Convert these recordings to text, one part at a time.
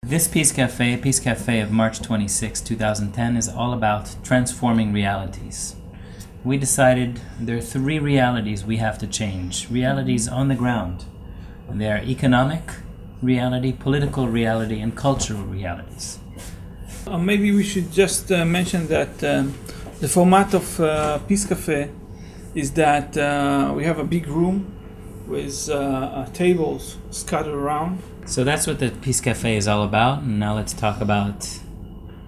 This Peace Cafe of March 26, 2010, is all about transforming realities. We decided there are three realities we have to change. Realities on the ground. And they are economic reality, political reality, and cultural realities. Maybe we should just mention that the format of Peace Cafe is that we have a big room with tables scattered around. So that's what the Peace Cafe is all about, and now let's talk about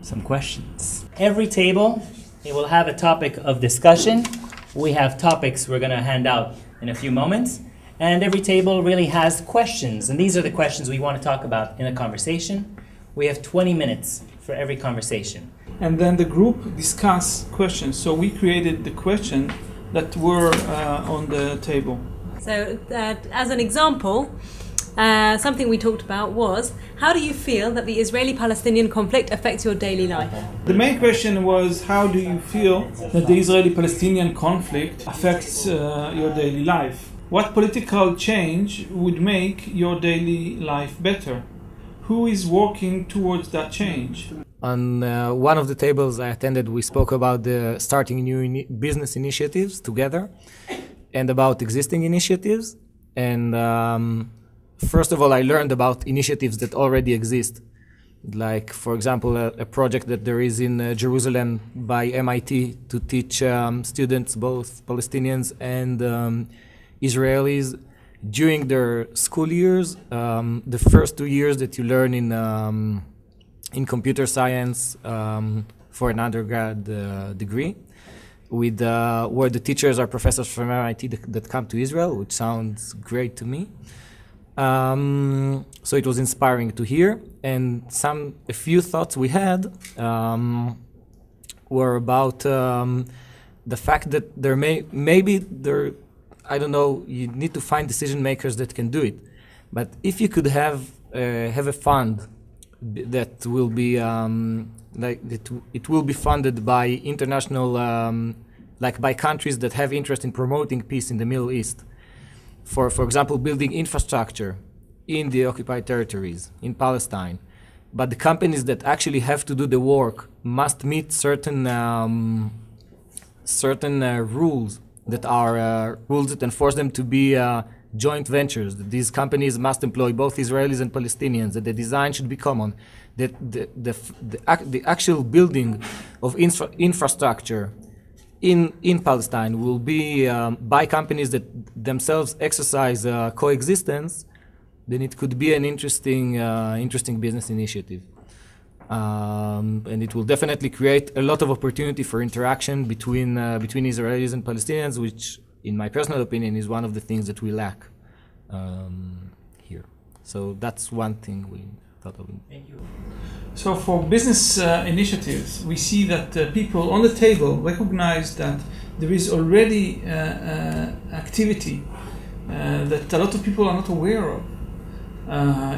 some questions. Every table, it will have a topic of discussion. We have topics we're going to hand out in a few moments, and every table really has questions, and these are the questions we want to talk about in a conversation. We have 20 minutes for every conversation. And then the group discuss questions. So we created the question that were on the table. So as an example, something we talked about was, how do you feel that the Israeli-Palestinian conflict affects your daily life? The main question was, how do you feel that the Israeli-Palestinian conflict affects your daily life? What political change would make your daily life better? Who is working towards that change? On one of the tables I attended, we spoke about starting new business initiatives together and about existing initiatives. And first of all, I learned about initiatives that already exist. Like, for example, a project that there is in Jerusalem by MIT to teach students, both Palestinians and Israelis, during their school years, the first 2 years that you learn in computer science for an undergrad degree, with where the teachers are professors from MIT that come to Israel, which sounds great to me. So it was inspiring to hear, and a few thoughts we had were about the fact that I don't know, you need to find decision makers that can do it. But if you could have a fund that will be it will be funded by international, by countries that have interest in promoting peace in the Middle East. For example, building infrastructure in the occupied territories in Palestine. But the companies that actually have to do the work must meet certain rules that are rules that enforce them to be joint ventures. These companies must employ both Israelis and Palestinians, that the design should be common, that the actual building of infrastructure in Palestine will be by companies that themselves exercise coexistence, then it could be an interesting business initiative. And it will definitely create a lot of opportunity for interaction between Israelis and Palestinians, which, in my personal opinion, is one of the things that we lack here. So that's one thing we thought of. Thank you. So for business initiatives, we see that people on the table recognize that there is already activity that a lot of people are not aware of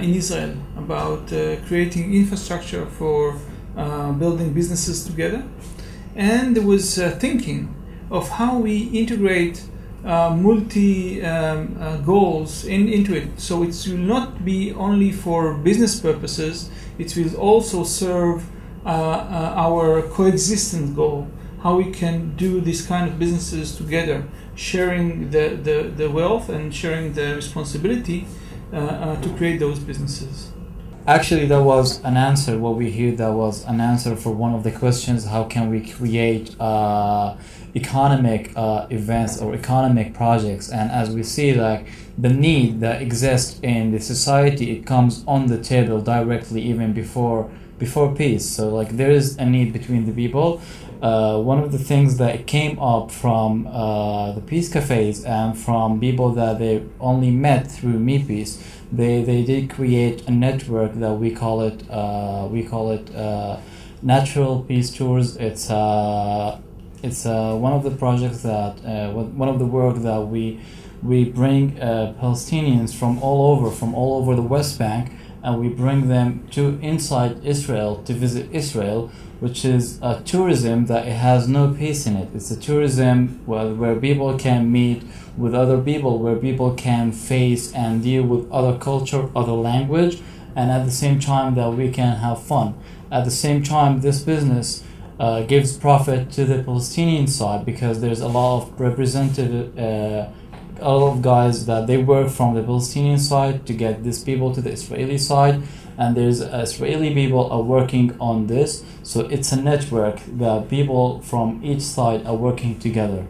in Israel about creating infrastructure for building businesses together. And there was thinking of how we integrate goals into it. So it will not be only for business purposes, it will also serve our coexistence goal, how we can do this kind of businesses together, sharing the wealth and sharing the responsibility to create those businesses. Actually, that was an answer. What we hear, that was an answer for one of the questions: how can we create economic events or economic projects? And as we see, like, the need that exists in the society, it comes on the table directly, even before peace. So, like, there is a need between the people. One of the things that came up from the peace cafes and from people that they only met through MEPEACE, they did create a network that we call it Natural Peace Tours. It's one of the projects that one of the work that we bring Palestinians from all over the West Bank, and we bring them to inside Israel to visit Israel, which is a tourism that it has no peace in it. It's a tourism where people can meet with other people, where people can face and deal with other culture, other language, and at the same time that we can have fun. At the same time, this business gives profit to the Palestinian side because there's a lot of representative, a lot of guys that they work from the Palestinian side to get these people to the Israeli side, and there's Israeli people are working on this, so it's a network that people from each side are working together.